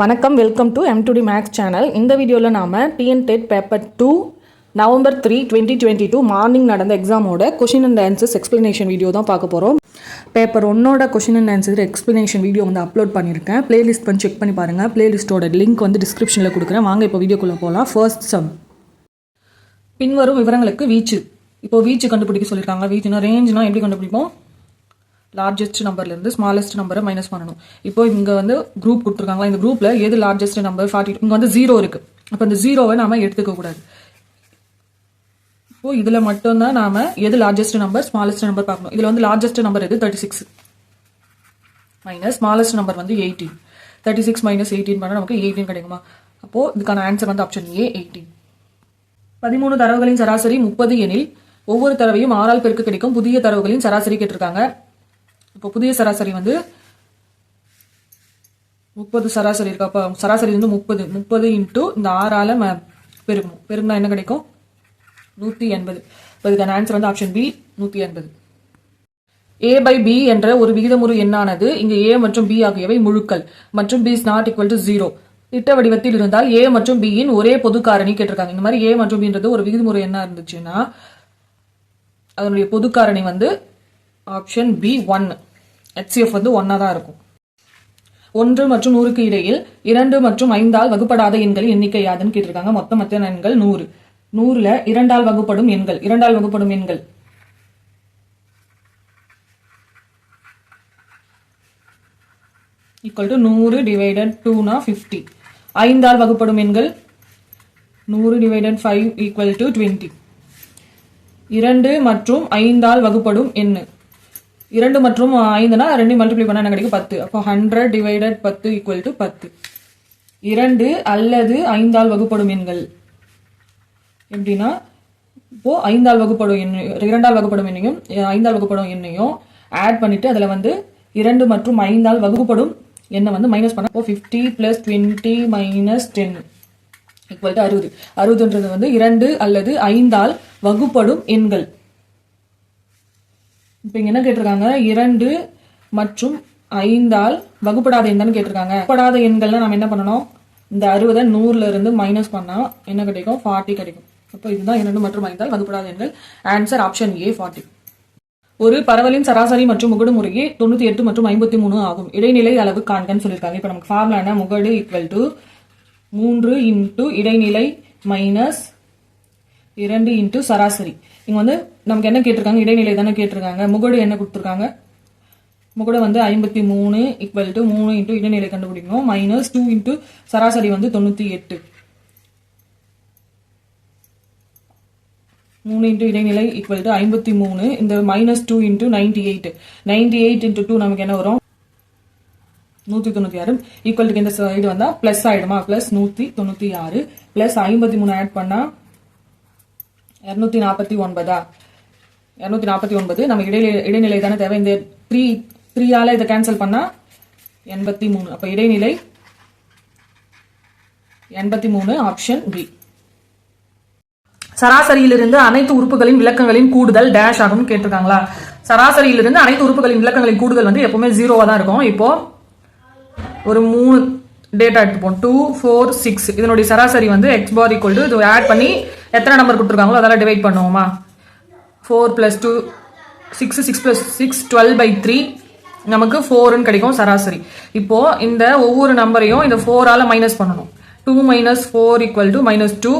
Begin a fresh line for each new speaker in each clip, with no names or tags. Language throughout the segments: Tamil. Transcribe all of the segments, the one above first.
வணக்கம், welcome to M2D maths channel. இந்த வீடியோவில் நாம் டிஎன்டெட் பேப்பர் 2 நவம்பர் 3, 2022 மார்னிங் நடந்த எக்ஸாமோட question and answers explanation video தான் பார்க்க போகிறோம். பேப்பர் 1ஓட question and answer explanation video வந்து அப்லோட் பண்ணியிருக்கேன். பிளேலிஸ்ட் பண்ணி செக் பண்ணி பாருங்கள். பிளேலிஸ்ட்டோட லிங்க் வந்து டிஸ்கிரிப்ஷனில் கொடுக்குறேன். வாங்க இப்போ வீடியோக்குள்ளே போகலாம். First sum. பின்வரும் விவரங்களுக்கு வீச்சு. இப்போ வீச்சு கண்டுபிடிக்க சொல்லியிருக்காங்க. வீச்சுனா ரேஞ்சுனா எப்படி கண்டுபிடிப்போம்? லார்ஜஸ்ட் நம்பர்லேருந்து ஸ்மாலஸ்ட் நம்பரை மைனஸ் பண்ணணும். இப்போ இங்கே வந்து குரூப் கொடுத்துருக்காங்களா, இந்த குரூப்பில் எது லார்ஜஸ்ட் நம்பர் 40, இங்கே வந்து 0 இருக்குது. அப்போ இந்த 0வை நாம் எடுத்துக்கக்கூடாது. இப்போ இதில் மட்டும்தான் நாம் எது லார்ஜஸ்ட் நம்பர் ஸ்மாலஸ்ட் நம்பர் பார்க்கணும். இதில் வந்து லார்ஜஸ்ட் நம்பர் எது 36 மைனஸ் ஸ்மாலஸ்ட் நம்பர் வந்து 18. 36 மைனஸ் 18 பண்ணால் நமக்கு 18 கிடைக்குமா? அப்போது இதுக்கான ஆன்சர் வந்து ஆப்ஷன் ஏ 18. 13 தரவுகளின் சராசரி 30 எனில் ஒவ்வொரு தரவையும் 6 ஆல் பெருக்க கிடைக்கும் புதிய தரவுகளின் சராசரி கேட்டிருக்காங்க. இப்போ புதிய சராசரி வந்து 30 சராசரி இருக்கு. அப்போ சராசரி வந்து 30 இன்ட்டு இந்த 6ஆல் பெருக்கணும். பெருக்கினா என்ன கிடைக்கும்? 180. இப்போ இதுக்கான ஆன்சர் வந்து ஆப்ஷன் பி 180. a/b என்ற ஒரு விகிதமுறு எண்ணானது இங்கு a மற்றும் b ஆகியவை முழுக்கள் மற்றும் b is not equal to 0 திட்ட வடிவத்தில் இருந்தால் a மற்றும் b இன் ஒரே பொது காரணி கேட்டிருக்காங்க. இந்த மாதிரி a மற்றும் bன்றது ஒரு விகிதமுறு எண்ணா இருந்துச்சுன்னா அதனுடைய பொது காரணி வந்து ஆப்ஷன் பி 1. HCF வந்து 1 தான் இருக்கும். 1 மற்றும் 100க்கு இடையில் 2 மற்றும் 5ஆல் வகுப்படாத எண்களின் எண்ணிக்கை யாதுன்னு கேட்டிருக்காங்க. மொத்தம் எத்தனை எண்கள்? 100. 100ல 2ஆல் வகுப்படும் எண்கள் 2ஆல் வகுப்படும் எண்கள் ஈக்குவல் டு 100 டிவைடட் 2 50. 5ஆல் வகுப்படும் எண்கள் 100 டிவைடட் 5 ஈக்குவல் டு 20. 2 மற்றும் 5ஆல் வகுப்படும் எண்ணு 2 மற்றும் 5னா 2 மல்டிப்ளை பண்ணா என்ன கிடைக்கும்? 10. அப்போ 100 டிவைடட் 10 ஈக்குவல் டு 10. 2 அல்லது 5ஆல் வகுப்படும் எண்கள் எப்படின்னா, இப்போ 5ஆல் வகுப்படும் எண்ணு 2ஆல் வகுப்படும் எண்ணையும் 5ஆல் வகுப்படும் எண்ணையும் ஆட் பண்ணிட்டு அதில் வந்து 2 மற்றும் 5ஆல் வகுப்படும் எண்ணை வந்து மைனஸ் பண்ண. இப்போ 50 + 20 - 10 ஈக்குவல் டு 60. 60ன்றது வந்து 2 அல்லது 5ஆல் வகுப்படும் எண்கள். இப்போ இங்கே என்ன கேட்டிருக்காங்க? 2 மற்றும் 5ஆல் வகுப்படாத எண்தான் கேட்டிருக்காங்க. வகுப்படாத எண்கள்னா நம்ம என்ன பண்ணணும்? இந்த 60 100ல இருந்து மைனஸ் பண்ணால் என்ன கிடைக்கும்? 40 கிடைக்கும். அப்போ இதுதான் 2 மற்றும் 5ஆல் வகுப்படாத எண்கள். Answer option A 40. ஒரு பரவலின் சராசரி மற்றும் முகடு முறையே 98 மற்றும் 53 ஆகும். இடைநிலை அளவு காண்கன்னு சொல்லியிருக்காங்க. இப்போ நமக்கு ஃபார்முலா என்ன? முகடு ஈக்குவல் டு 3 இன்ட்டு இடைநிலை மைனஸ் 2 இன்ட்டு சராசரி. இங்கே வந்து நமக்கு என்ன கேட்டிருக்காங்க? இடைநிலை தானே கேட்டிருக்காங்க. முகடு என்ன கொடுத்துருக்காங்க? முகடு வந்து 53 ஈக்குவல் டு 3 இன்ட்டு இடைநிலை கண்டுபிடிக்கணும். மைனஸ் 2 இன்ட்டு சராசரி வந்து 98. 3 இன்ட்டு இடைநிலை ஈக்குவல் டு 53. இந்த மைனஸ் 2 இன்ட்டு 98. 98 இன்ட்டு 2 நமக்கு என்ன வரும்? 196. ஈக்குவல் டு இந்த சைடு வந்தால் பிளஸ் ஆயிடுமா? பிளஸ் 196 பிளஸ் 53 ஆட் பண்ணா 249. 249 நம்ம இடைநிலை தானே தேவை. இந்த 3ஆல இதை கேன்சல் பண்ணா 83. அப்ப இடைநிலை 83 ஆப்ஷன் பி. சராசரியிலிருந்து அனைத்து உறுப்புகளின் விளக்கங்களின் கூடுதல் டேஷ் ஆகும் கேட்டிருக்காங்களா? சராசரியிலிருந்து அனைத்து உறுப்புகளின் விளக்கங்களின் கூடுதல் வந்து எப்பவுமே 0வா தான் இருக்கும். இப்போ ஒரு 3 டேட்டா எடுத்துப்போம். 2, 4, 6 இதனுடைய சராசரி வந்து x பார் ஈக்குவல் டு இது ஆட் பண்ணி எத்தனை நம்பர் கொடுத்துருக்காங்களோ அதெல்லாம் டிவைட் பண்ணுவோமா? 4 + 2 6 6 + 6 12/3 நமக்கு 4ன்னு கிடைக்கும் சராசரி. இப்போ இந்த ஒவ்வொரு நம்பரையும் இந்த 4ஆல மைனஸ் பண்ணணும். 2 - 4 equal to -2.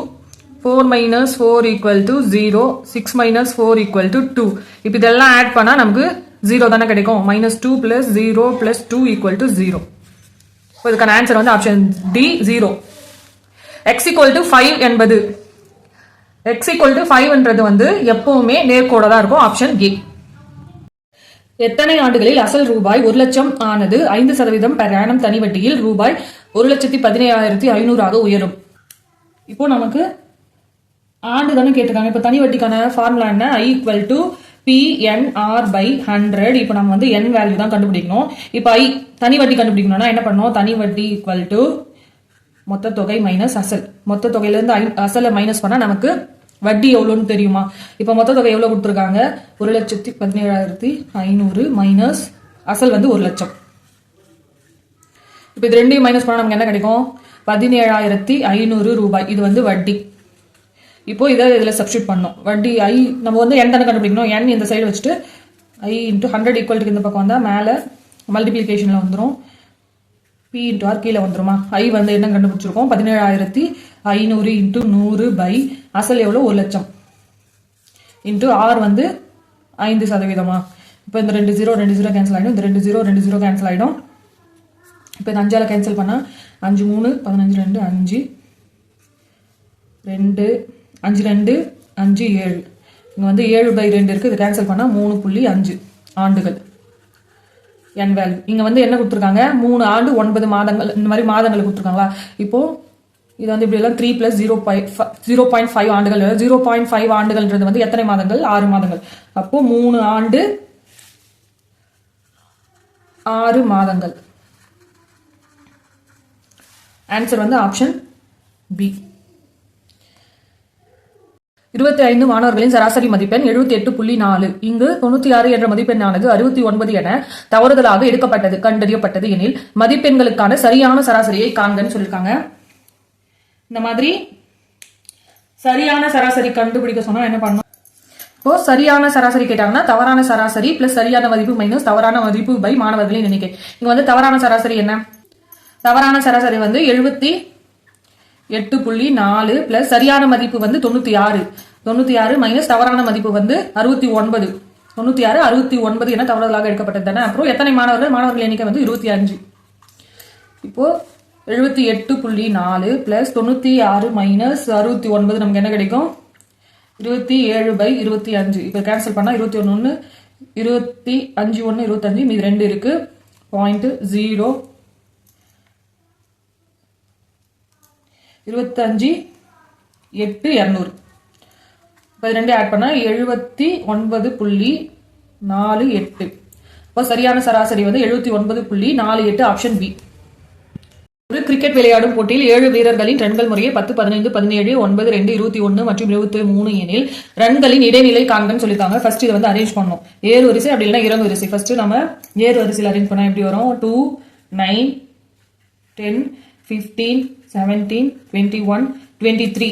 4 - 4 equal to 0. 6 - 4 equal to 2. இப்போ இதெல்லாம் ஆட் பண்ணா நமக்கு 0 தானே கிடைக்கும். -2 + 0 + 2 ஈக்குவல் டு 0. இப்போ இதுக்கான ஆன்சர் வந்து ஆப்ஷன் டி 0. x = 5 என்பது x = 5ன்றது வந்து எப்பவுமே நேர்கோடா தான் இருக்கும். Option A. எத்தனை ஆண்டுகளில் அசல் ரூபாய் 1 லட்சம் ஆனது 5% per annum தனி வட்டியில் ரூபாய் 1,17,500 உயரும்? இப்போ நமக்கு ஆண்டு தானே கேட்டிருக்காங்க. இப்போ தனி வட்டிக்கான ஃபார்முலா என்ன? I = PNR/100. இப்போ நம்ம வந்து n வேல்யூ தான் கண்டுபிடிக்கணும். இப்போ தனி வட்டி கண்டுபிடிக்கணும்னா என்ன பண்ணணும்? தனி வட்டி ஈக்குவல் டு மொத்த தொகை மைனஸ் அசல். மொத்த தொகையிலிருந்து அசலை மைனஸ் பண்ணா நமக்கு வட்டி எவ்வளோன்னு தெரியுமா? இப்போ மொத்த தொகை எவ்வளோ கொடுத்துருக்காங்க? 1,17,500 மைனஸ் அசல் வந்து 1 லட்சம். இப்போ இது ரெண்டையும் மைனஸ் பண்ணால் நமக்கு என்ன கிடைக்கும்? 17,500 ரூபாய். இது வந்து வட்டி. இப்போ இதை இதில் சப்ஸ்டியூட் பண்ணோம். வட்டி ஐ நம்ம வந்து n தானே கண்டுபிடிக்கணும். n இந்த சைடு வச்சுட்டு i × 100 ஈக்குவல் இந்த பக்கம் வந்தால் மேலே மல்டிப்ளிகேஷனில் வந்துடும். p × r கீழே வந்துருமா? i வந்து என்ன கண்டுபிடிச்சிருக்கோம்? 17,500 × 100 அசல் எவ்வளோ? 1,00,000 × r வந்து 5%. இப்போ இந்த 2 0 2 0 கேன்சல் ஆகிடும். இந்த 2 0 2 0 கேன்சல் ஆகிடும். இப்போ இந்த 5ஆல் கேன்சல் பண்ணால் 5 3 15 2 5 2 5 2 5 7. இங்கே வந்து 7/2 இருக்குது. இது கேன்சல் பண்ணால் 3.5 ஆண்டுகள் n வேல்யூ. இங்கே வந்து என்ன கொடுத்துருக்காங்க? 3 ஆண்டு 9 மாதங்கள் இந்த மாதிரி மாதங்கள் கொடுத்துருக்காங்களா? இப்போது இது வந்து இப்படி எல்லாம் 3 + 0.5 ஆண்டுகள். 0.5 ஆண்டுகள்ன்றது வந்து எத்தனை மாதங்கள்? 6 மாதங்கள். அப்போ 3 ஆண்டு 6 மாதங்கள். ஆன்சர் வந்து ஆப்ஷன் பி. 25 மாணவர்களின் சராசரி மதிப்பெண் 78.4. இங்கு 96 என்ற மதிப்பெண்ணானது 69 என தவறுதலாக எடுக்கப்பட்டது கண்டறியப்பட்டது எனில் மதிப்பெண்களுக்கான சரியான சராசரியை காண்கன்னு சொல்லியிருக்காங்க. இந்த மாதிரி சரியான சராசரி கண்டுபிடிக்க சொன்னா என்ன பண்ணணும்? இப்போ சரியான சராசரி கேட்டாங்கன்னா தவறான சராசரி பிளஸ் சரியான மதிப்பு மைனஸ் தவறான மதிப்பு பை மாணவர்களின் எண்ணிக்கை. இங்க வந்து தவறான சராசரி என்ன? தவறான சராசரி வந்து 78.4 பிளஸ் சரியான மதிப்பு வந்து 96 மைனஸ் தவறான மதிப்பு வந்து 69. 96 69 என தவறுதலாக எடுக்கப்பட்டது தானே. அப்புறம் எத்தனை மாணவர்கள் எண்ணிக்கை வந்து 25. இப்போ 78.4 பிளஸ் 96 மைனஸ் 69 நமக்கு என்ன கிடைக்கும்? 27/25. இப்போ கேன்சல் பண்ணா 21 25 1 25 மீது 2 இருக்கு. 0.0 25 8 200. இப்போ 2 ஆட் பண்ணா 79.48. இப்போ சரியான சராசரி வந்து 79.48 ஆப்ஷன் பி. ஒரு கிரிக்கெட் விளையாடும் போட்டியில் 7 வீரர்களின் ரன்கள் முறையே 10 15 17 9 2 21 மற்றும் 23 எனில் ரன்களின் இடைநிலை காண்கன்னு சொல்லியிருக்காங்க. ஃபர்ஸ்ட் இதை வந்து அரேஞ்ச் பண்ணணும். ஏறு வரிசை அப்படி இல்லைன்னா இறங்கு வரிசை. ஃபர்ஸ்ட் நம்ம ஏறு வரிசையில் அரேஞ்ச் பண்ணா எப்படி வரும்? 2 9 10 15 17 21 23.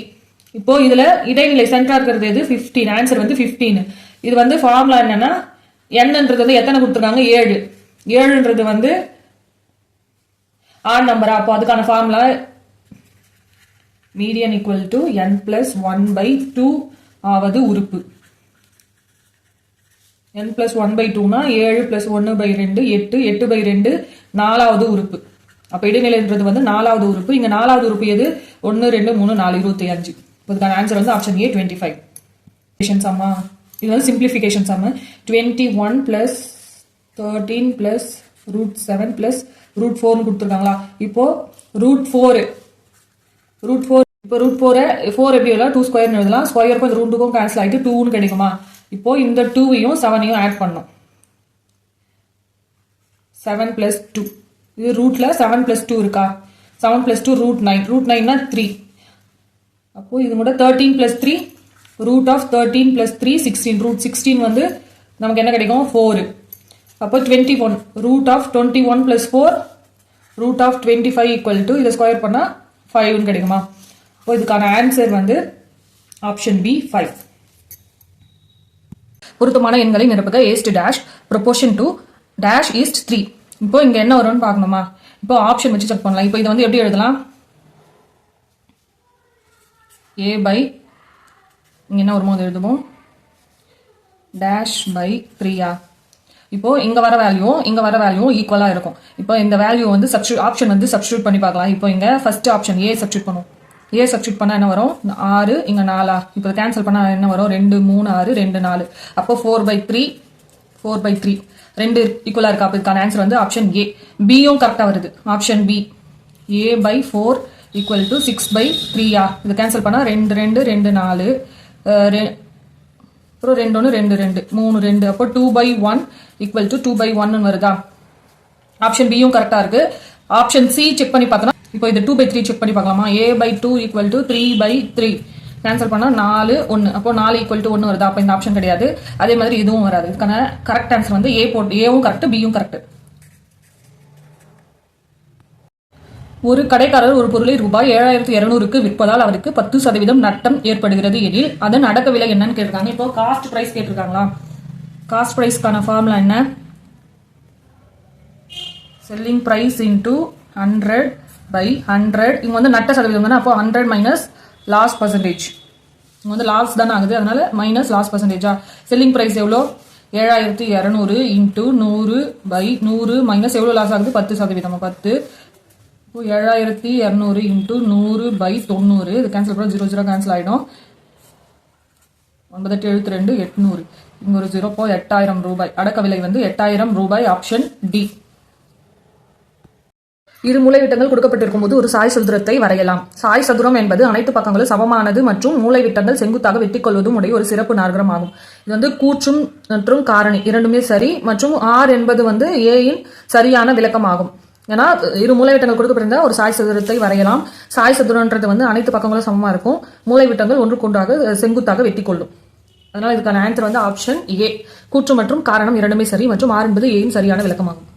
இப்போ இதுல இடைநிலை சென்டரா இருக்கிறது எது? 15. ஆன்சர் வந்து 15. இது வந்து ஃபார்முலா என்னன்னா என்னன்றது வந்து எத்தனை கொடுத்துருக்காங்க? 7. 7ன்றது வந்து ஆட் நம்பரா? அப்போ அதுக்கான formula median equal to n + 1/2 ஆவது உறுப்பு. n + 1/2னா 7 + 1/2 8 8/2 4வது உறுப்பு. அப்ப இடைநிலைன்றது வந்து 4வது உறுப்பு. இங்க 4வது உறுப்பு எது? 1 2 3 4 25. இதுக்கான ஆன்சர் வந்து ஆப்ஷன் ஏ 25. சம்மா இது வந்து சிம்பிளிஃபிகேஷன் சம். 21 + 13 + √7 + √4 கொடுத்துருக்காங்களா? இப்போ √4 இப்போ √4 எப்படி எழுதலாம்? 2 ஸ்கொயர்னு எழுதலாம். ஸ்கொயருக்கும் இந்த ரூட்டுக்கும் கேன்சல் ஆகிட்டு 2ன்னு கிடைக்குமா? இப்போ இந்த 2வையும் 7ஐயும் ஆட் பண்ணோம். 7 + 2. இது ரூட்ல 7 + 2 இருக்கா? 7 + 2 √9. √9னா 3. அப்போ இது கூட 13 + 3 √13 + 3 16. √16 வந்து நமக்கு என்ன கிடைக்கும்? 4. அப்போ 21. √21 + 4 √25 = இதை ஸ்கொயர் பண்ணா 5ன்னு கிடைக்குமா? இப்போ இதுக்கான ஆன்சர் வந்து ஆப்ஷன் பி 5. பொருத்தமான எண்களை நிரப்புக. ஏஸ்ட் டேஷ் ப்ரொபோர்ஷன் டு டேஷ் ஈஸ்ட் 3. இப்போ இங்க என்ன வரும்னு பார்க்கணுமா? இப்போ ஆப்ஷன் வச்சு செக் பண்ணலாம். இப்போ இதை வந்து எப்படி எழுதலாம்? a by இங்க என்ன வருமோ அதை எழுதுவோம். Dash by 3. இப்போ இங்க வர வேல்யூ ஈக்குவலா இருக்கும். இப்போ இந்த வேல்யூ வந்து ஆப்ஷன் வந்து சப்ஸ்டியூட் பண்ணி பார்க்கலாம். இப்போ இங்க ஃபர்ஸ்ட் ஆப்ஷன் ஏ சப்ஸ்டியூட் பண்ணுவோம். ஏ சப்ஸ்டியூட் பண்ணா என்ன வரும்? 6 இங்க 4. இப்போ கேன்சல் பண்ணா என்ன வரும்? 2 3 6 2 4. அப்போ 4/3 2 ஈக்குவலா இருக்கா? அப்போ இதுக்கான ஆன்சர் வந்து ஆப்ஷன் ஏ. பியும் கரெக்டா வருது. Option B a/4 = 6/3. இதை கேன்சல் பண்ணா 2 2 2 4 அப்புறம் 2 1 2 2 3 2. அப்போ 2/1 = 2/1 வருதா? ஆப்ஷன் பியும் கரெக்டா இருக்கு. ஆப்ஷன் சி செக் பண்ணி பார்த்தோம்னா இப்போ இது 2/3 செக் பண்ணி பார்க்கலாமா? a/2 = 3/3. கேன்சல் பண்ணா 4 1. அப்போ 4 = 1 வருதா? அப்போ இந்த ஆப்ஷன் கிடையாது. அதே மாதிரி இதுவும் வராது. இதுக்கான கரெக்ட் ஆன்சர் வந்து ஏவும் கரெக்ட் பியும் கரெக்ட். ஒரு கடைக்காரர் ஒரு பொருளை ரூபாய் 7200க்கு விற்பதால் அவருக்கு 10% நட்டம் ஏற்படுகிறது எனில் அதன் அடக்க விலை என்னன்னு கேட்டிருக்காங்க. இப்போ காஸ்ட் பிரைஸ் கேட்டிருக்காங்களா? காஸ்ட் பிரைஸ்க்கான ஃபார்முலா என்ன? Selling price into 100 by 100. இங்க வந்து நட்ட சதவீதம் தானே, அப்போ 100 மைனஸ் லாஸ் பர்சன்டேஜ். இங்க வந்து லாஸ் தானே ஆகுது, அதனால மைனஸ் லாஸ் பர்சன்டேஜா. செல்லிங் பிரைஸ் எவ்வளோ? 7200 இன்டூ 100 by 100 மைனஸ் எவ்வளோ லாஸ் ஆகுது? 10%. 10. 7200 இன்டூ 100 by 90. இது கேன்சல் பண்ண 0 0 கேன்சல் ஆகிடும். 9872 800. இங்க ஒரு 0. 8000 ரூபாய். அடக்க விலை வந்து 8000 ரூபாய். Option D. இரு மூலைவிட்டங்கள் கொடுக்கப்பட்டிருக்கும் போது ஒரு சாய் சதுரத்தை வரையலாம். சாய் சதுரம் என்பது அனைத்து பக்கங்களும் சமமானது மற்றும் மூலைவிட்டங்கள் செங்குத்தாக வெட்டிக் கொள்வதும் உடைய ஒரு சிறப்பு நாற்கரம் ஆகும். இது வந்து கூற்றும் மற்றும் காரணி இரண்டுமே சரி மற்றும் ஆர் என்பது வந்து ஏயின் சரியான விளக்கம் ஆகும். ஏன்னா இரு மூலைவிட்டங்கள் கொடுக்கப்பட்டிருந்தா ஒரு சாய் சதுரத்தை வரையலாம். சாய் சதுரன்றது வந்து அனைத்து பக்கங்களும் சமமா இருக்கும், மூலைவிட்டங்கள் ஒன்றுக்கொன்றாக செங்குத்தாக வெட்டி கொள்ளும். அதனால இதுக்கான ஆன்சர் வந்து ஆப்ஷன் ஏ. கூற்று மற்றும் காரணம் இரண்டுமே சரி மற்றும் ஆர் என்பது ஏயின் சரியான விளக்கமாகும்.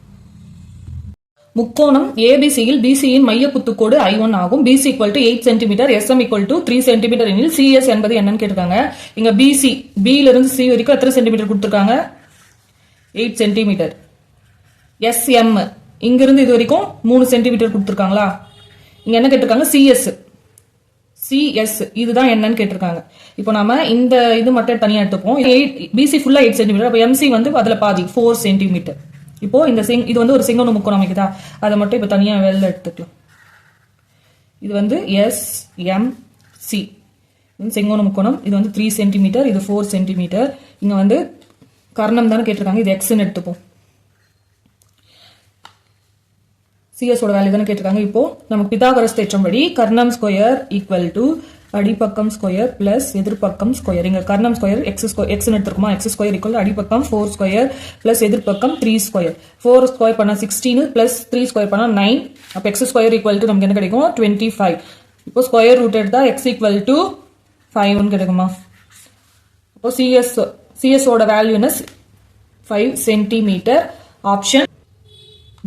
முக்கோணம் ஏபிசியில் பிசியின் மைய குத்துக்கோடு I1 ஆகும். BC equal to 8 centimetre, SM equal to 3 centimetre எனில் சிஎஸ் என்பது என்னன்னு கேட்டிருக்காங்க. இங்க பிசி பில இருந்து சி வரைக்கும் எத்தனை சென்டிமீட்டர் கொடுத்துருக்காங்க? 8 சென்டிமீட்டர். எஸ்எம் இங்கிருந்து இது வரைக்கும் 3 சென்டிமீட்டர் கொடுத்துருக்காங்களா? இங்க என்ன கேட்டிருக்காங்க? சிஎஸ் இதுதான் என்னன்னு கேட்டிருக்காங்க. இப்போ நாம இந்த இது மட்டும் தனியா எடுத்துப்போம். பிசி ஃபுல்லா 8 சென்டிமீட்டர், அப்போ எம்சி வந்து அதுல பாதி 4 சென்டிமீட்டர். இப்போ இந்த இது வந்து ஒரு செங்கோண முக்கோணம் அமைக்குதா, அதை மட்டும் இப்போ தனியா வெளில எடுத்துக்கலாம். இது வந்து எஸ்எம்சி செங்கோண முக்கோணம். இது வந்து 3 சென்டிமீட்டர், இது 4 சென்டிமீட்டர். இங்க வந்து கர்ணம் தானே கேட்டிருக்காங்க, இது எக்ஸ்ன்னு எடுத்துப்போம். சிஎஸோட வேல்யூ தானே கேட்டிருக்காங்க. இப்போ நமக்கு பிதாகரஸ் தேற்றம் படி கர்ணம் ஸ்கொயர் ஈக்குவல் டு அடிப்பக்கம் ஸ்கொயர் பிளஸ் எதிர்பக்கம் ஸ்கொயர். இங்க கர்ணம் ஸ்கொயர் எக்ஸ் எடுத்துருக்குமா? எக்ஸ் ஸ்கொயர் ஈக்குவல் அடிப்பக்கம் 4 ஸ்கொயர் பிளஸ் எதிர்பக்கம் 3 ஸ்கொயர். 4 ஸ்கொயர் பண்ணா 16 பிளஸ் 3 ஸ்கொயர் பண்ணா 9. அப்போ எக்ஸ் ஸ்கொயர் ஈக்குவல் டு நமக்கு என்ன கிடைக்கும்? 25. இப்போ ஸ்கொயர் ரூட் எடுத்தா எக்ஸ் ஈக்குவல் டு 5 கிடைக்குமா? இப்போ சிஎஸோட வேல்யூ என்ன? 5 சென்டிமீட்டர். Option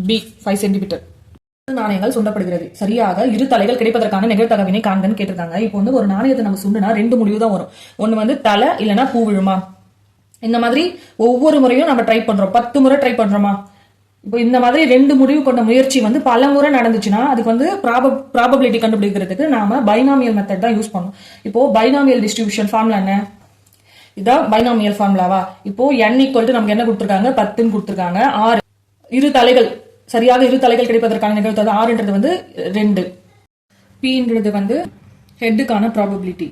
B 5 centimetre. நாணயங்கள் சுண்டப்படுகிறது. சரியாக இரு தலைகள் கிடைப்பதற்கான நிகழ்தகவினை காண்கன்னு கேட்டிருக்காங்க. இப்போ வந்து ஒரு நாணயத்தை நம்ம சுண்டுனா 2 முடிவு தான் வரும். ஒன்னு வந்து தலை இல்லைன்னா பூ விழுமா. இந்த மாதிரி ஒவ்வொரு முறையும் நம்ம ட்ரை பண்றோம். 10 முறை ட்ரை பண்றோமா? இப்போ இந்த மாதிரி 2 முடிவு கொண்ட முயற்சி வந்து பல முறை நடந்துச்சுன்னா அதுக்கு வந்து ப்ராபபிலிட்டி கண்டுபிடிக்கிறதுக்கு நாம பைனாமியல் மெத்தட் தான் யூஸ் பண்ணணும். இப்போ பைனாமியல் டிஸ்ட்ரிபியூஷன் ஃபார்முலா என்ன? இதான் பைனாமியல் ஃபார்முலாவா? இப்போ n ஈக்குவல் டு நமக்கு என்ன கொடுத்துருக்காங்க? 10 கொடுத்துருக்காங்க. 6 இரு தலைகள் சரியாக இரு தலைகள் கிடைப்பதற்கான நிகழ்வு ஆறுன்றது வந்து 2. பின்றது வந்து ஹெட்டுக்கான ப்ராபபிலிட்டி.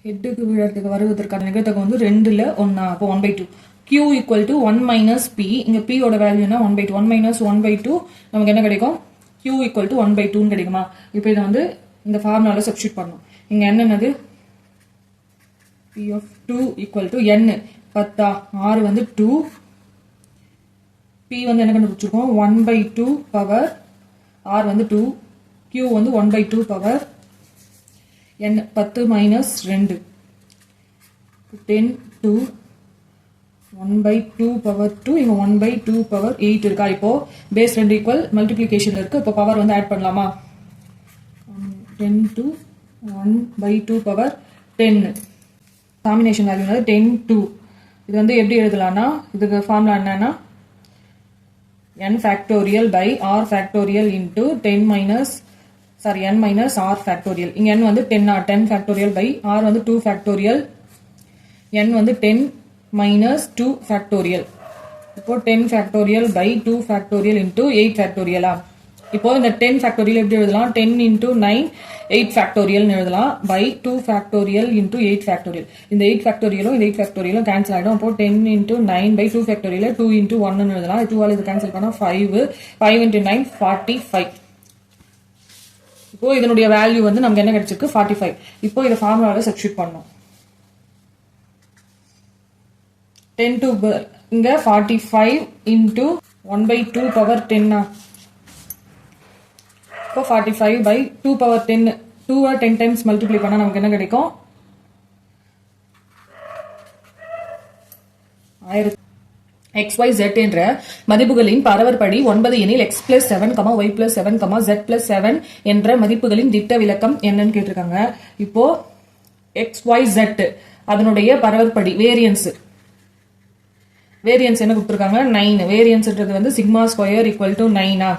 ஹெட்டுக்கு விழறதுக்கு வருவதற்கான நிகழ்வு வந்து 2ல் 1. அப்போ 1/2. Q equal to 1 minus P. இங்க P ஓட வேல்யூ என்ன? 1/2. 1 மைனஸ் 1/2 நமக்கு என்ன கிடைக்கும்? Q ஈக்குவல் டு 1/2 கிடைக்குமா? இப்போ இதை வந்து இந்த ஃபார்முலால சப்ஸ்டியூட் பண்ணணும். இங்க என்னது? P of 2 equal to n 10. 6 வந்து 2. P வந்து என்ன கண்டுபிடிச்சிருக்கோம்? 1/2 பவர் R வந்து 2. Q வந்து 1/2 பவர் n 10 மைனஸ் 2 10 2 1/2 பவர் 2. இங்க 1/2 பவர் 8 இருக்கா? இப்போ பேஸ் 2 ஈக்குவல் மல்டிப்ளிகேஷன் இருக்கு. இப்போ பவர் வந்து ஆட் பண்ணலாமா? 10 to 1/2 பவர் 10. Combination value 10 2. இது வந்து எப்படி எழுதலாம்னா இதுக்கு ஃபார்முலா என்னன்னா n factorial by r factorial into n minus r factorial. இங்க n வந்து 10 factorial by r வந்து 2 factorial, n வந்து 10 minus 2 factorial. இப்போ 10 factorial by 2 factorial into 8 factorial. இப்போ இந்த 10 factorial எப்படி எழுதலாம்? 10 into 9 8 factorial எழுதலாம் by 2 factorial into 8 factorial. இந்த 8 factorial இந்த 8 factorial கேன்சல் ஆயிடும். அப்போ 10 into 9 by 2 factorial 2 into 1 எழுதலாம். 2 ஆல இது கேன்சல் பண்ணா 5 into 9 45. இப்போ இதனுடைய வேல்யூ வந்து நமக்கு என்ன கிடைச்சிருக்கு? 45. இப்போ இத ஃபார்முலால சப்ஸ்டிட்யூட் பண்ணனும். 10 to இங்க 45 into 1/2 power 10. இப்போ 45 by 2 power 10. 2 10 times multiply பண்ணா நமக்கு என்ன கிடைக்கும்? 1000. XYZ என்ற மதிப்புகளின் பரவற்படி 9 எனில் X plus 7, Y plus 7, Z plus 7 என்ற மதிப்புகளின் திட்ட விலக்கம் என்னன்னு கேட்டிருக்காங்க. இப்போ XYZ அதனுடைய பரவற்படி வேரியன்ஸ் என்ன கொடுத்துருக்காங்க 9. வேரியன்ஸ்ன்றது வந்து சிக்மா ஸ்கொயர் ஈக்குவல் டு 9.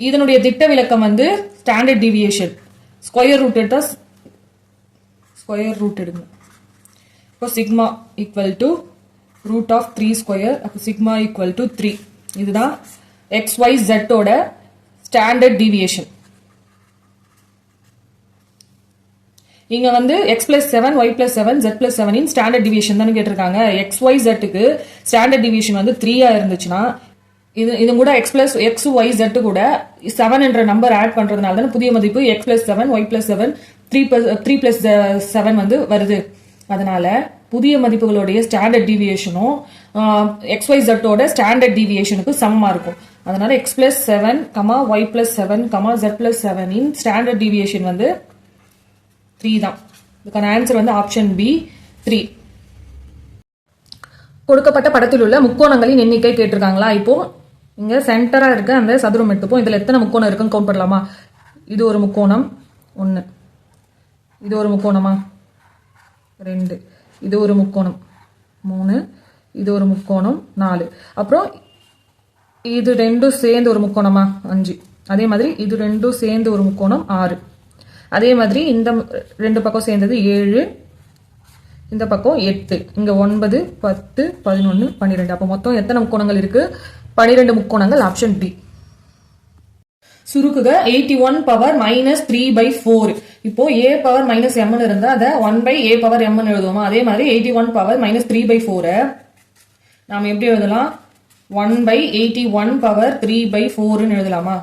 இதனுடைய திட்ட விலக்கம் வந்து ஸ்டாண்டர்ட் டிவியேஷன் ஸ்கொயர் ரூட் எடுத்தா ஸ்கொயர் ரூட் எடுங்க. இப்போ sigma equal to root of 3 square அப்போ sigma equal to 3. இதுதான் XYZ ஓட standard deviation. இங்க வந்து x plus 7, y plus 7, z plus 7 இன் standard deviation தான் கேட்டிருக்காங்க. XYZ க்கு standard deviation வந்து 3 இருந்துச்சுன்னா இது கூட XYZ கூட 7 என்ற நம்பர் ஆட் பண்றதுனால தான் புதிய மதிப்பு x plus 7, y plus 7, 3 plus 7 வந்து வருது. அதனால புதிய மதிப்புகளுடைய ஸ்டாண்டர்ட் டிவியேஷனும் XYZ ஓட ஸ்டாண்டர்ட் டிவியேஷனுக்கு சமமா இருக்கும். அதனால x plus 7, y plus 7, z plus 7 இன் ஸ்டாண்டர்ட் டிவியேஷன் வந்து 3 தான். இதுக்கான ஆன்சர் வந்து ஆப்ஷன் பி 3. கொடுக்கப்பட்ட படத்தில் உள்ள முக்கோணங்களின் எண்ணிக்கை கேட்டிருக்காங்களா. இப்போ இங்க சென்டரா இருக்க அந்த சதுரம் எடுத்துப்போம். இதுல எத்தனை முக்கோணம் இருக்குன்னு கவுண்ட் பண்ணலாமா. இது ஒரு முக்கோணம் 1, இது ஒரு முக்கோணமா 2, இது ஒரு முக்கோணம் 3, இது ஒரு முக்கோணம் 4, அப்புறம் இது ரெண்டும் சேர்ந்து ஒரு முக்கோணமா 5, அதே மாதிரி இது ரெண்டும் சேர்ந்து ஒரு முக்கோணம் 6, அதே மாதிரி இந்த ரெண்டு பக்கம் சேர்ந்தது 7, இந்த பக்கம் 8, இங்க 9, 10, 11, 12. அப்போ மொத்தம் எத்தனை முக்கோணங்கள் இருக்கு 12 முக்கோணங்கள். Option D. சுருக்குக 81 பவர் -3/4. இப்போ a பவர் -m இருந்தா அதை 1/a பவர் m எழுதுவோமா. அதே மாதிரி 81 பவர் -3/4 நாம எப்படி எழுதலாம் 1/81 பவர் 3/4 எழுதலாமா.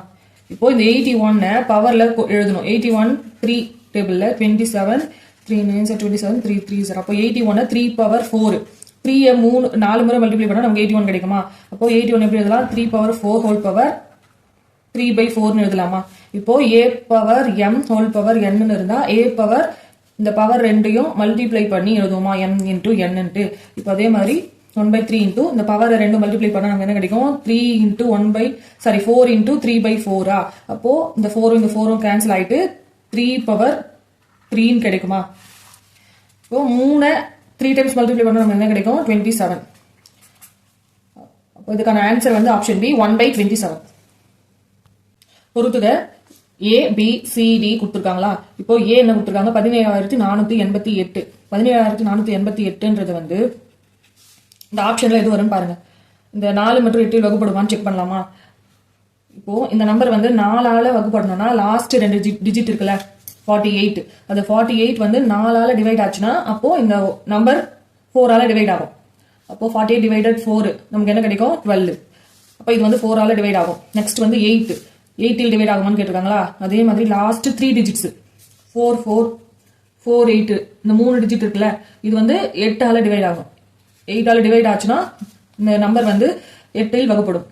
இப்போ இந்த 81 பவர்ல எழுதணும். 81 3 டேபிள்ல 27 3 9 27 3 3 சார். அப்போ 81 3 பவர் 4 3 4 முறை மல்டிப்ளை பண்ணா நமக்கு 81 கிடைக்குமா. அப்போ 81 எப்படி எழுதலாம் 3 பவர் 4 ஹோல் பவர் 3/4 எழுதலாமா. இப்போ a power m whole power n இருந்தா a பவர் இந்த பவர் ரெண்டையும் மல்டிப்ளை பண்ணி எழுதுவோமா m இன்டூ n இன்ட்டு. இப்போ அதே மாதிரி 1/3 இன்டூ இந்த பவர் ரெண்டு மல்டிப்ளை பண்ணா நமக்கு என்ன கிடைக்கும் 3 இன்டூ 4 இன்டூ 3/4. அப்போ இந்த 4 இந்த 4 கேன்சல் ஆயிட்டு 3 பவர் 3 கிடைக்குமா. இப்போ 3 டைம்ஸ் மல்டிப்ளை பண்ணா நமக்கு என்ன கிடைக்கும் 27. அப்போ இதுக்கான ஆன்சர் வந்து ஆப்ஷன் பி 1/27. பொறுத்துக A B C D கொடுத்துருக்காங்களா. இப்போ A என்ன கொடுத்துருக்காங்க 17488. 17488ன்றது வந்து இந்த ஆப்ஷன்ல எது வரும்னு பாருங்க. இந்த 4 மற்றும் 8 வகுப்படுமான்னு செக் பண்ணலாமா. இப்போ இந்த நம்பர் வந்து 4ஆல வகுப்படணும்னா லாஸ்ட் 2 டிஜிட் இருக்குல்ல 48. அது 48 வந்து 4ஆல டிவைட் ஆச்சுன்னா அப்போ இந்த நம்பர் 4ஆல டிவைட் ஆகும். அப்போ 48 டிவைடட் 4 நமக்கு என்ன கிடைக்கும் 12. அப்போ இது வந்து 4ஆல டிவைட் ஆகும். நெக்ஸ்ட் வந்து 8 8 டிவைட் ஆகுமான்னு கேட்டிருக்காங்களா. அதே மாதிரி லாஸ்ட் 3 டிஜிட்ஸ் 4 4 4 8 இந்த 3 டிஜிட் இருக்குல்ல இது வந்து 8ஆல டிவைட் ஆகும். 8ஆல டிவைட் ஆச்சுன்னா இந்த நம்பர் வந்து 8இல் வகுப்படும்.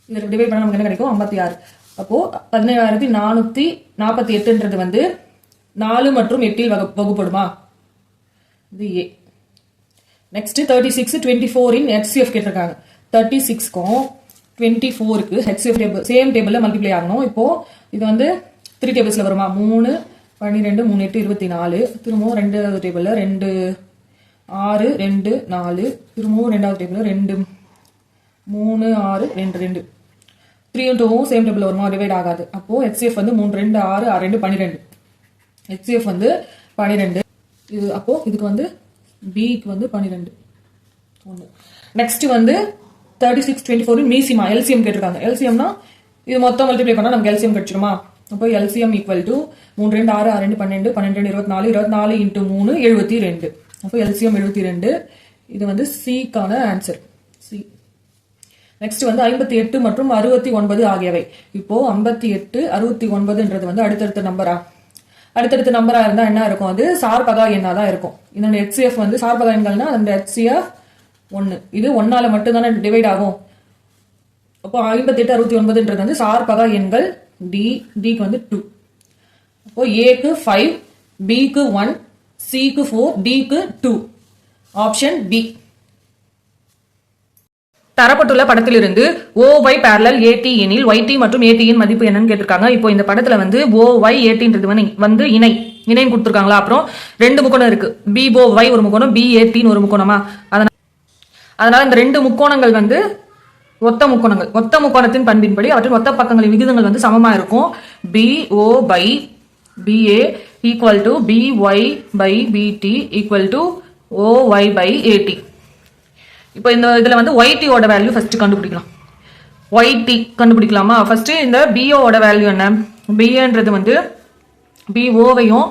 இதில் டிவைட் பண்ணா நமக்கு என்ன கிடைக்கும் 56. அப்போ 17448ன்றது வந்து 4 மற்றும் 8இல் வகுப்படுமா. இது A. நெக்ஸ்ட் 36 24 இன் HCF கேட்டிருக்காங்க. 36க்கும் 24க்கு HCF டேபிள் சேம் டேபிள்ல மல்டிப்ளை ஆகணும். இப்போ இது வந்து 3 டேபிள்ஸ்ல வருமா 3 12 3 8 24. திரும்பவும் ரெண்டாவது டேபிள்ல 2 6 2 4. திரும்பவும் ரெண்டாவது டேபிள்ல 2 3 6 2 2. 3 2 சேம் டேபிள் வருமா டிவைட் ஆகாது. அப்போ HCF வந்து 3 2 6 6 2 12. HCF வந்து 12. இது அப்போ இதுக்கு வந்து B க்கு வந்து 12 1. நெக்ஸ்ட் வந்து 36 24 மீசிமா LCM கேட்டிருக்காங்க. LCMனா இது மொத்தம் மல்டிப்ளை பண்ணா நமக்கு LCM கிடைச்சிருமா. அப்போ LCM ஈக்குவல் டு 3 2 6 6 2 12 12 24 24 இன்டூ 3 72. அப்போ LCM 72. இது வந்து C-க்கான ஆன்சர் C. நெக்ஸ்ட் வந்து 58 மற்றும் 69 ஆகியவை. இப்போ 58 69ன்றது வந்து அடுத்தடுத்த நம்பரா இருந்தா என்ன இருக்கும் அது சார்பகா எண்ணா தான் இருக்கும். இதோட HCF வந்து சார்பகா எண்கள்னா அந்த HCF 1 இது 1ஆல மட்டும் தானே டிவைட் ஆகும். அப்போ 58 69ன்றது வந்து சார்பகா எண்கள் Dக்கு வந்து 2. அப்போ Aக்கு 5 Bக்கு 1 Cக்கு 4 Dக்கு 2. Option B. தரப்பட்டுள்ள படத்திலிருந்து OY parallel AT எனில் YT மற்றும் AT இன் மதிப்பு என்னன்னு கேட்டிருக்காங்க. இப்போ இந்த படத்துல வந்து OY ATன்றது வந்து இணைன்னு கொடுத்துருக்காங்களா. அப்புறம் ரெண்டு முக்கோணம் இருக்கு, BOY ஒரு முக்கோணம், BATன்னு ஒரு முக்கோணமா. அதனால இந்த ரெண்டு முக்கோணங்கள் வந்து ஒத்த முக்கோணங்கள். ஒத்த முக்கோணத்தின் பண்பின்படி அவற்றின் ஒத்த பக்கங்களின் விகிதங்கள் வந்து சமமா இருக்கும். BO by BA equal to BY by BT equal to OY by AT. இப்போ இந்த இதுல வந்து YT ஓட வேல்யூ ஃபர்ஸ்ட் கண்டுபிடிக்கலாம். YT கண்டுபிடிக்கலாமா? ஃபர்ஸ்ட் இந்த BO ஓட வேல்யூ என்ன? BAன்றது வந்து BOவையும்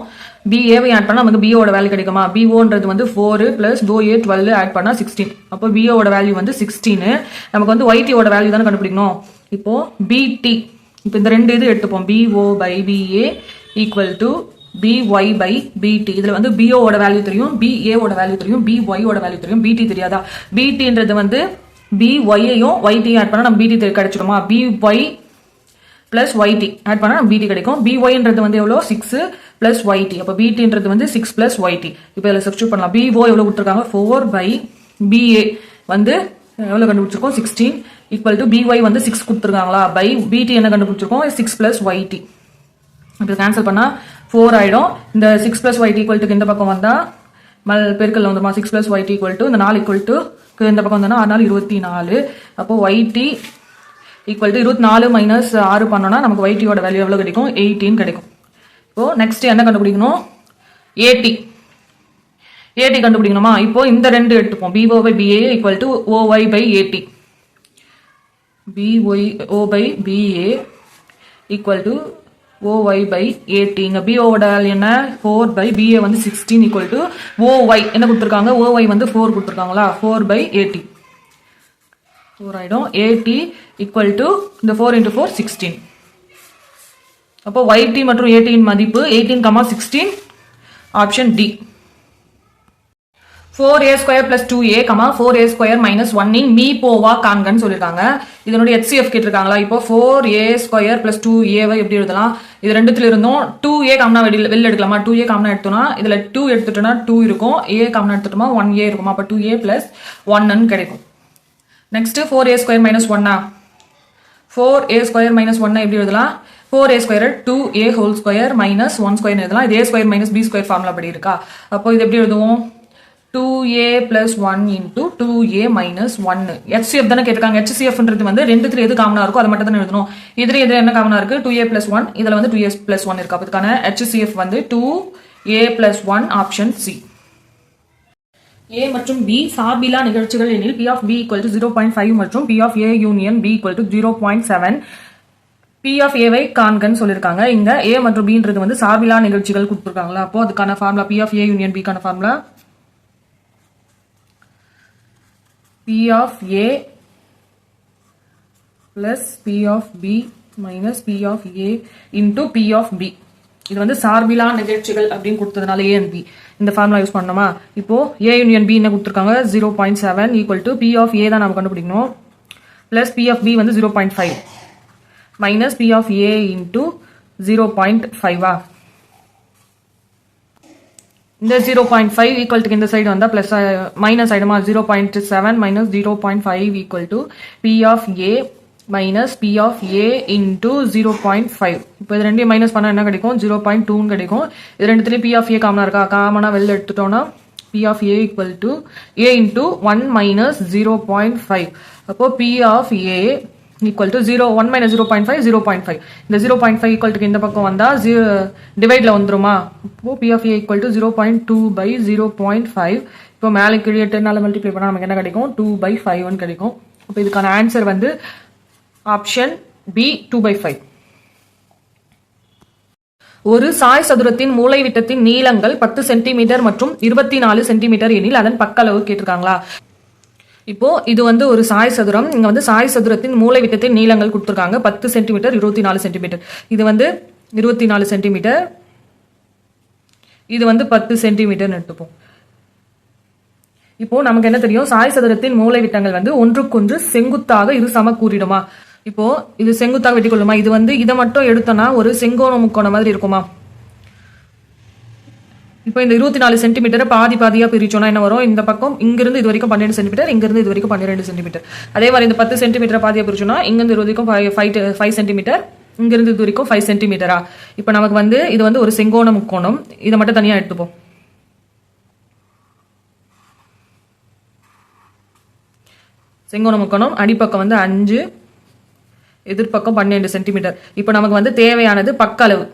BAவையும் ஆட் பண்ணா நமக்கு BO ஓட வேல்யூ கிடைக்குமா? BOன்றது வந்து 4 plus BOA 12 ஆட் பண்ணா 16. அப்போ BO ஓட வேல்யூ வந்து 16. நமக்கு வந்து YT ஓட வேல்யூ தானே கண்டுபிடிக்கணும். இப்போ BT, இப்போ இந்த ரெண்டு இது எடுத்துப்போம். BO by BA equal to BY by BT. இதுல வந்து BO ஓட வேல்யூ தெரியும், BA ஓட வேல்யூ தெரியும், BY ஓட வேல்யூ தெரியும், BT தெரியாதா? BTன்றது வந்து BYயையும் YTயும் ஆட் பண்ணா நம்ம BT கிடைச்சிடுமா? BY plus YT ஆட் பண்ணா நம்ம BT கிடைக்கும். BYன்றது வந்து எவ்வளோ? 6 plus YT. அப்போ BTன்றது வந்து 6 plus YT. இப்போ இதில் சப்ஸ்டியூட் பண்ணலாம். BO எவ்வளோ கொடுத்துருக்காங்க? 4 by BA வந்து எவ்வளோ கண்டுபிடிச்சிருக்கோம்? 16 ஈக்குவல் டு BY வந்து 6 கொடுத்துருக்காங்களா, பை BT என்ன கண்டுபிடிச்சிருக்கோம்? 6 plus YT. இப்போ கேன்சல் பண்ணா 4 ஆயிடும். இந்த 6 plus YT ஈக்குவல் டு இந்த பக்கம் வந்தா பெருக்கல்ல வந்துருமா? 6 plus YT ஈக்குவல் டு இந்த 4 ஈக்குவல் டு இந்த பக்கம் வந்தோம்னா 6 4 24. அப்போ YT ஈக்குவல் டு 24 மைனஸ் 6 பண்ணோம்னா நமக்கு YT ஓட வேல்யூ எவ்வளோ கிடைக்கும்? 18 கிடைக்கும். இப்போ நெக்ஸ்ட் என்ன கண்டுபிடிக்கணும்? AT கண்டுபிடிக்கணுமா? இப்போ இந்த ரெண்டு எடுத்துப்போம். BO by BA equal to OY by AT. BO by BA equal to OY by AT. இங்க BO ஓட வேல்யூ என்ன? 4 by BA வந்து 16 ஈக்குவல் டு OY என்ன கொடுத்துருக்காங்க? OY வந்து 4 கொடுத்துருக்காங்களா, 4 by AT. 4 ஆயிடும். AT ஈக்குவல் டு இந்த 4 into 4 16. அப்போ YT மற்றும் AT இன் மதிப்பு 18, 16. Option D. 4A square plus 2A, 4A square minus 1 இன் மீபோவா காண்கன்னு சொல்லியிருக்காங்க. இதனுடைய HCF கேட்டிருக்காங்களா. இப்போ 4A square plus 2A எப்படி எழுதலாம்? இது ரெண்டுத்துல இருந்தும் 2A காமனா வெளில எடுக்கலாமா? 2A காமனா எடுத்தோம்னா இதுல 2 எடுத்துட்டோம்னா 2 இருக்கும், A காமனா எடுத்துட்டோமா 1A இருக்குமா. அப்போ 2A plus 1 கிடைக்கும். Next 4A square minus 1. 4A square minus 1 எப்படி எழுதலாம்? 4A square 2A whole square minus 1 square எழுதலாம். இது A square minus B square formula படி இருக்கா. அப்போ இது எப்படி எழுதுவோம்? 2A plus 1 into 2A minus 1. HCF தானே கேட்டிருக்காங்க. HCFன்றது வந்து ரெண்டுத்துல எது காமனா இருக்கோ அதை மட்டும் தானே எழுதணும். இதுல என்ன காமனா இருக்கு? 2A plus 1. இதுல வந்து 2A plus 1 இருக்கு. அப்போ இதுக்கான HCF வந்து 2A plus 1. Option C. A மற்றும் B சார்பிலா நிகழ்ச்சிகள் எனில் P of B equal to 0.5 மற்றும் P of A union B equal to 0.7. P of A வை காண்கன்னு சொல்லியிருக்காங்க. இங்க A மற்றும் Bன்றது வந்து சார்பிலா நிகழ்ச்சிகள் கொடுத்துருக்காங்களா. அப்போ அதுக்கான formula P of A union B கான formula P of A plus P of B minus P of A into P of B. இது வந்து சார்பிலா நிகழ்ச்சிகள் அப்படின்னு கொடுத்ததுனால A and B இந்த ஃபார்முலா யூஸ் பண்ணோமா. இப்போ A union B என்ன கொடுத்துருக்காங்க? 0.7 equal to P of A தான் நம்ம கண்டுபிடிக்கணும், பிளஸ் P of B வந்து 0.5 minus P of A into 0.5. இந்த 0.5 ஈக்குவல் டு இந்த சைடு வந்தா பிளஸ் மைனஸ் ஆயிடுமா. 0.7 minus 0.5 equal to P of A minus P of A into 0.5. இப்போ இது ரெண்டையும் மைனஸ் பண்ணா என்ன கிடைக்கும்? 0.2 கிடைக்கும். இது ரெண்டுத்துலயும் P of A காமனா இருக்கா? காமனா வெளில எடுத்துட்டோம்னா P of A equal to A into 1 minus 0.5. அப்போ P of A equal to 1 minus 0.5 0.5. இந்த 0.5 equal to இந்த பக்கம் வந்தா டிவைட்ல வந்துருமா. அப்போ P of A equal to 0.2 by 0.5. இப்போ மேலே கீழே 10 மல்டிப்ளை பண்ணா நமக்கு என்ன கிடைக்கும்? 2/5 கிடைக்கும். அப்போ இதுக்கான ஆன்சர் வந்து ஆப்ஷன் B 2/5. ஒரு சாய் சதுரத்தின் மூலை விட்டத்தின் நீளங்கள் 10 சென்டிமீட்டர் மற்றும் 24 சென்டிமீட்டர் எனில் அதன் பக்க அளவு கேட்டிருக்காங்களா. இப்போ இது வந்து ஒரு சாய் சதுரம். இங்க வந்து சாய் சதுரத்தின் மூலை விட்டத்தின் நீளங்கள் கொடுத்துருக்காங்க 10 சென்டிமீட்டர் 24 சென்டிமீட்டர். இது வந்து 24 சென்டிமீட்டர், இது வந்து 10 சென்டிமீட்டர் எடுத்துப்போம். இப்போ நமக்கு என்ன தெரியும்? சாய் சதுரத்தின் மூலை விட்டங்கள் வந்து ஒன்றுக்கொன்று செங்குத்தாக இரு சமக்கூறிடுமா. இப்போ இது செங்குத்தாக வெட்டி கொள்ளுமா. இது வந்து இதை மட்டும் எடுத்தோம்னா ஒரு செங்கோண முக்கோண மாதிரி இருக்குமா. இப்போ இந்த 24 சென்டிமீட்டரை பாதியாக பிரிச்சோம்னா என்ன வரும்? இந்த பக்கம் இங்கிருந்து இது வரைக்கும் 12 சென்டிமீட்டர், இங்கிருந்து இது வரைக்கும் 12 சென்டிமீட்டர். அதே மாதிரி இந்த 10 சென்டிமீட்டரை பாதியாக பிரிச்சோம்னா இங்கிருந்து இது வரைக்கும் 5 சென்டிமீட்டர், இங்கிருந்து இது வரைக்கும் 5 சென்டிமீட்டரா? இப்போ நமக்கு இது ஒரு செங்கோண முக்கோணம். இதை மட்டும் தனியாக எடுத்துப்போம். செங்கோண முக்கோணம், அடிப்பக்கம் 5, எதிர்பக்கம் 12 சென்டிமீட்டர். இப்போ நமக்கு தேவையானது பக்க அளவு.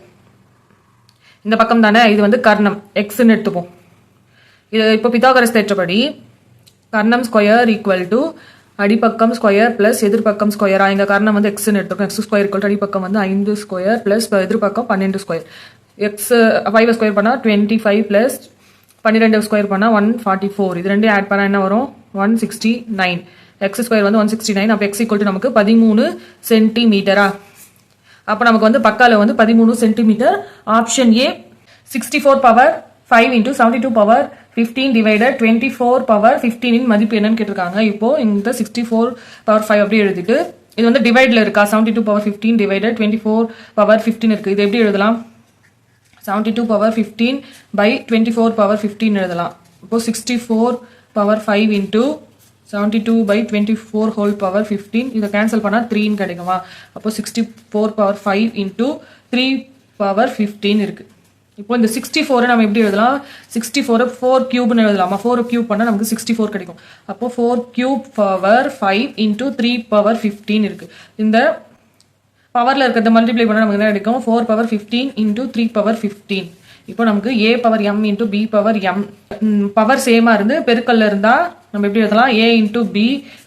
இந்த பக்கம் தானே, இது கர்ணம் எக்ஸ்ன்னு எடுத்துப்போம். இது இப்போ பித்தாகரஸ் தேற்றப்படி கர்ணம் ஸ்கொயர் ஈக்குவல் டு அடிப்பக்கம் ஸ்கொயர் பிளஸ் எதிர்பக்கம் ஸ்கொயரா? இந்த கர்ணம் எக்ஸ்ன்னு எடுத்துக்கோம். எக்ஸ் ஸ்கொயர் ஈக்குவல் டு அடிப்பக்கம் 5 ஸ்கொயர் பிளஸ் எதிர்பக்கம் 12 ஸ்கொயர். எக்ஸ் 5 ஸ்கொயர் பண்ணால் 25 பிளஸ் 12 ஸ்கொயர் பண்ணால் 144. இது ரெண்டு ஆட் பண்ணால் என்ன வரும்? 169. X square 169. அப்போ எக்ஸ் ஈக்குவல் டு நமக்கு 13 சென்டிமீட்டரா? அப்போ நமக்கு பக்க அளவு 13 centimetre. Option A 64 power 5 into 72 power 15 divided 24 power 15 இன் மதிப்பு என்னன்னு கேட்டிருக்காங்க. இப்போ இந்த 64 பவர் 5 அப்படி எழுதிட்டு இது டிவைட்ல இருக்கா? 72 பவர் 15 டிவைடட் 24 பவர் 15 இருக்கு. இது எப்படி எழுதலாம்? 72 பவர் 15 by 24 பவர் 15 எழுதலாம். இப்போ 64 power 5 into 72 by 24 whole power 15. இதை கேன்சல் பண்ணா 3 கிடைக்குமா? அப்போ 64 power 5 into 3 power 15 இருக்கு. இப்போ இந்த 64 நம்ம எப்படி எழுதலாம்? 64 4 கியூப்னு எழுதலாமா? 4 கியூப் பண்ணா நமக்கு 64 கிடைக்கும். அப்போ 4 கியூப் பவர் 5 into 3 power 15 இருக்கு. இந்த பவர்ல இருக்கிறத மல்டிப்ளை பண்ணா நமக்கு என்ன கிடைக்கும்? 4 power 15 into 3 power 15. இப்போ நமக்கு a power m into b power m power சேமா இருந்து பெருக்கல்ல இருந்தா நம்ம எப்படி எழுதலாம்? a into b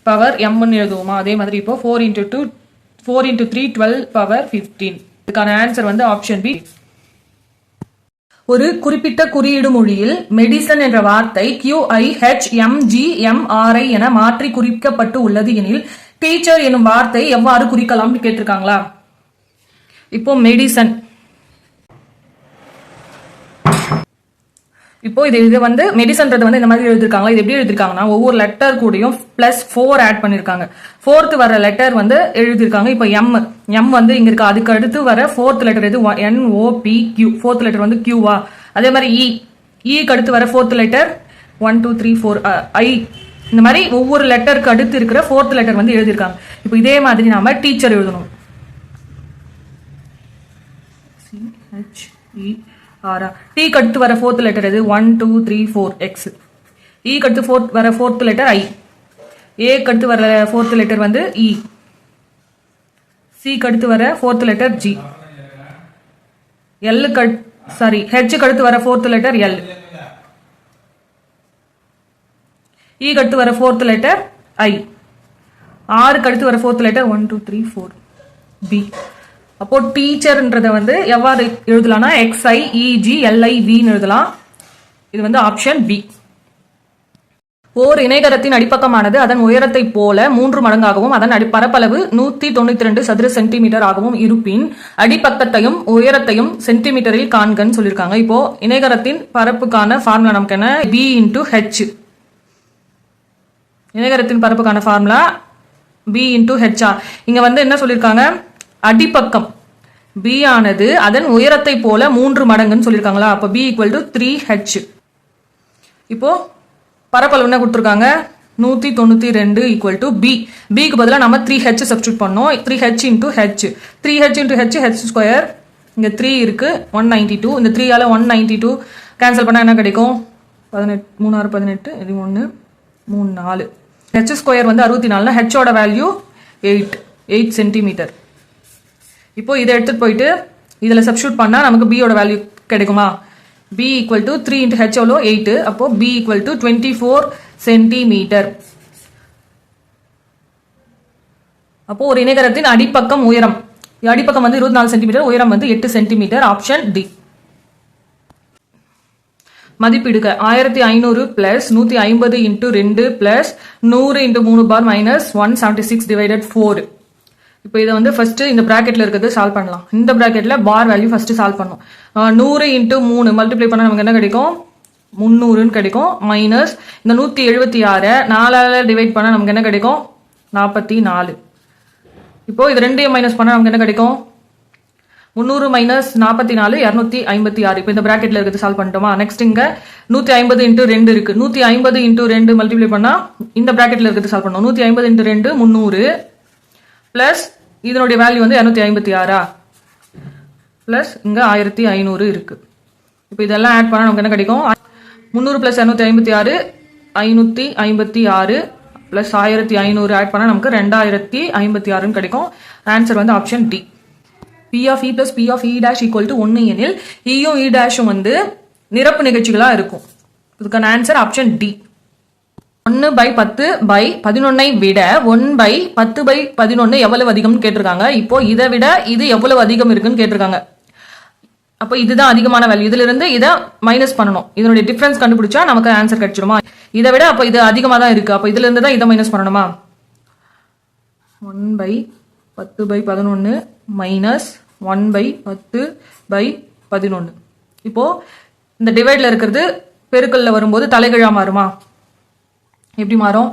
power m ன்னு எழுதுவோமா? அதே மாதிரி இப்போ 4 into 3 12 பவர் 15. இதுக்கான ஆன்சர் ஆப்ஷன் பி. ஒரு குறிப்பிட்ட குறியீடு மொழியில் மெடிசன் என்ற வார்த்தை QIHMGMRI என மாற்றி குறிக்கப்பட்டு உள்ளது எனில் டீச்சர் எனும் வார்த்தை எவ்வாறு குறிக்கலாம்னு கேட்டிருக்காங்களா? இப்போ மெடிசன், இப்போ இது மெடிசன்றது இந்த மாதிரி எழுதிருக்காங்களா? இது எப்படி எழுதிருக்காங்கன்னா ஒவ்வொரு லெட்டர் கூடயும் +4 ஆட் பண்ணிருக்காங்க. 4th வர லெட்டர் எழுதிருக்காங்க. இப்போ எம் இங்க இருக்கு. அதுக்கு அடுத்து வர 4th லெட்டர் எது? NOPQ. 4th லெட்டர் Qவா? அதே மாதிரி க்கு அடுத்து வர 4th லெட்டர் 1 2 3 4 I. இந்த மாதிரி ஒவ்வொரு லெட்டருக்கு அடுத்து இருக்கிற 4th லெட்டர் எழுதிருக்காங்க. இப்போ இதே மாதிரி நாம டீச்சர் எழுதணும். டி கடுத்து வர 4th லெட்டர் எது? 1 2 3 4 X. இ கடுத்து வர 4th லெட்டர் I. ஏ கடுத்து வர 4th லெட்டர் E. சி கடுத்து வர 4th லெட்டர் G. ஹெச் கடுத்து வர 4th லெட்டர் L. இ கடுத்து வர 4th லெட்டர் I. ஆர் கடுத்து வர 4th லெட்டர் 1 2 3 4 B. அப்போ டீச்சர்ன்றத எவ்வாறு எழுதலாம்னா XIEGLIV எழுதலாம். இது ஆப்ஷன் பி. ஓர் இணைகரத்தின் அடிப்பக்கமானது அதன் உயரத்தை போல 3 மடங்காகவும் அதன் பரப்பளவு 192 சதுர சென்டிமீட்டர் ஆகவும் இருப்பின் அடிப்பக்கத்தையும் உயரத்தையும் சென்டிமீட்டரில் காண்கன்னு சொல்லியிருக்காங்க. இப்போ இணைகரத்தின் பரப்புக்கான ஃபார்முலா நமக்கு என்ன? B into H. இணைகரத்தின் பரப்புக்கான ஃபார்முலா B into H. இங்க என்ன சொல்லியிருக்காங்க? அடிப்பக்கம் B ஆனது அதன் உயரத்தை போல 3 மடங்குன்னு சொல்லியிருக்காங்களா? அப்போ B equal to 3H. இப்போ பரப்பளவு என்ன கொடுத்துருக்காங்க? 192 equal to B. Bக்கு பதிலாக நம்ம 3H சப்ஸ்டியூட் பண்ணோம். 3H into H. 3H into H, H square. இங்க 3 இருக்கு, 192. இந்த 3 ஆல 192 கேன்சல் பண்ணா என்ன கிடைக்கும்? 18 3 6 18 இது 1 3 4. H square 64. H ஓட வேல்யூ 8 சென்டிமீட்டர். இப்போ இதை எடுத்துட்டு போயிட்டு இதுல சப்ஸ்டியூட் பண்ணா நமக்கு B ஓட வேல்யூ கிடைக்குமா? B equal to 3 into H எவ்வளோ? 8. அப்போ B equal to 24 சென்டிமீட்டர். அப்போ ஒரு இணைகரத்தின் அடிப்பக்கம் உயரம், அடிப்பக்கம் 24 சென்டிமீட்டர், உயரம் 8 சென்டிமீட்டர். Option D. மதிப்பிடுக 1500 பிளஸ் 150 into 2 பிளஸ் 100 into 3 பார் மைனஸ் 176 டிவைடட் 4. இப்போ இதை ஃபர்ஸ்ட் இந்த பிராக்கெட்ல இருக்கிறது சால்வ் பண்ணலாம். இந்த பிராக்கெட்ல பார் வேல்யூ ஃபர்ஸ்ட் சால்வ் பண்ணும். 100 into 3 மல்டிப்ளை பண்ணா நமக்கு என்ன கிடைக்கும்? 300 கிடைக்கும். மைனஸ் இந்த 176 4ஆல டிவைட் பண்ணா நமக்கு என்ன கிடைக்கும்? 44. இப்போ இது ரெண்டையும் மைனஸ் பண்ணா நமக்கு என்ன கிடைக்கும்? 300 மைனஸ் 44 256. இப்போ இந்த பிராக்கெட்ல இருக்கிறது சால்வ் பண்ணிட்டோமா? நெக்ஸ்ட் இங்க 150 இன்டூ 2 இருக்கு. 150 இன்டூ 2 மல்டிப்ளை பண்ணா இந்த பிராக்கெட்ல இருக்கிறது சால்வ் பண்ணணும். 150 இன்டூ 2 300 பிளஸ் இதனுடைய வேல்யூ வந்து 256 பிளஸ் இங்க 1500 இருக்கு. இப்போ இதெல்லாம் ஆட் பண்ணா நமக்கு என்ன கிடைக்கும்? 300 பிளஸ் 256 556 பிளஸ் 1500 ஆட் பண்ணா நமக்கு 2056 கிடைக்கும். ஆன்சர் வந்து option D. P of E plus P of E dash equal to 1 எனில் Eயும் E dashம் வந்து நிரப்பு நிகழ்ச்சிகளா இருக்கும். இதுக்கான ஆன்சர் ஆப்ஷன் டி. 1/10/11 விட 1/10/11 எவ்வளவு அதிகம்னு கேட்டிருக்காங்க. இப்போ இதை விட இது எவ்வளவு அதிகம் இருக்குன்னு கேட்டிருக்காங்க. அப்போ இதுதான் அதிகமான வேல்யூ. இதுல இருந்து இதை மைனஸ் பண்ணணும். இதனுடைய டிஃபரன்ஸ் கண்டுபிடிச்சா நமக்கு ஆன்சர் கிடைச்சிருமா? இதை விட அப்போ இது அதிகமா தான் இருக்கு. அப்போ இதுல இருந்து தான் இதை மைனஸ் பண்ணணுமா? 1/10/11 மைனஸ் 1/10/11. இப்போ இந்த டிவைட்ல இருக்கிறது பெருக்கல்ல வரும்போது தலைகீழா மாறுமா? எப்படி மாறும்?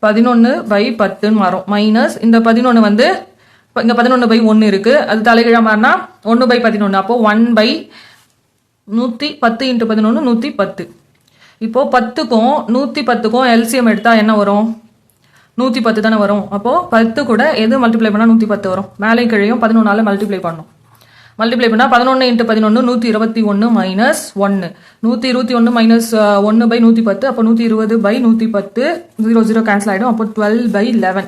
11/10 மாறும். மைனஸ் இந்த 11 வந்து இங்க 11/1 இருக்கு. அது தலைகீழா மாறினா 1/11. அப்போ 1/110 × 11 110. இப்போ 10க்கும் 110க்கும் எல்சிஎம் எடுத்தா என்ன வரும்? 110 தானே வரும். அப்போ 10 கூட எது மல்டிப்ளை பண்ணா 110 வரும்? மேலே கீழையும் 11 மல்டிப்ளை பண்ணணும். மல்டிப்ளை பண்ணா 11 × 11 121 மைனஸ் 1. 121 மைனஸ் 1/110. அப்போ 120/110 0 கேன்சல் ஆயிடும். அப்போ 12/11.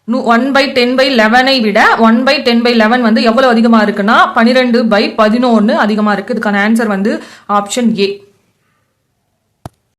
1/10/11 விட 1/10/11 வந்து எவ்வளவு அதிகமா இருக்குன்னா 12/11 அதிகமா இருக்கு. இதுக்கான ஆன்சர் வந்து ஆப்ஷன் ஏ.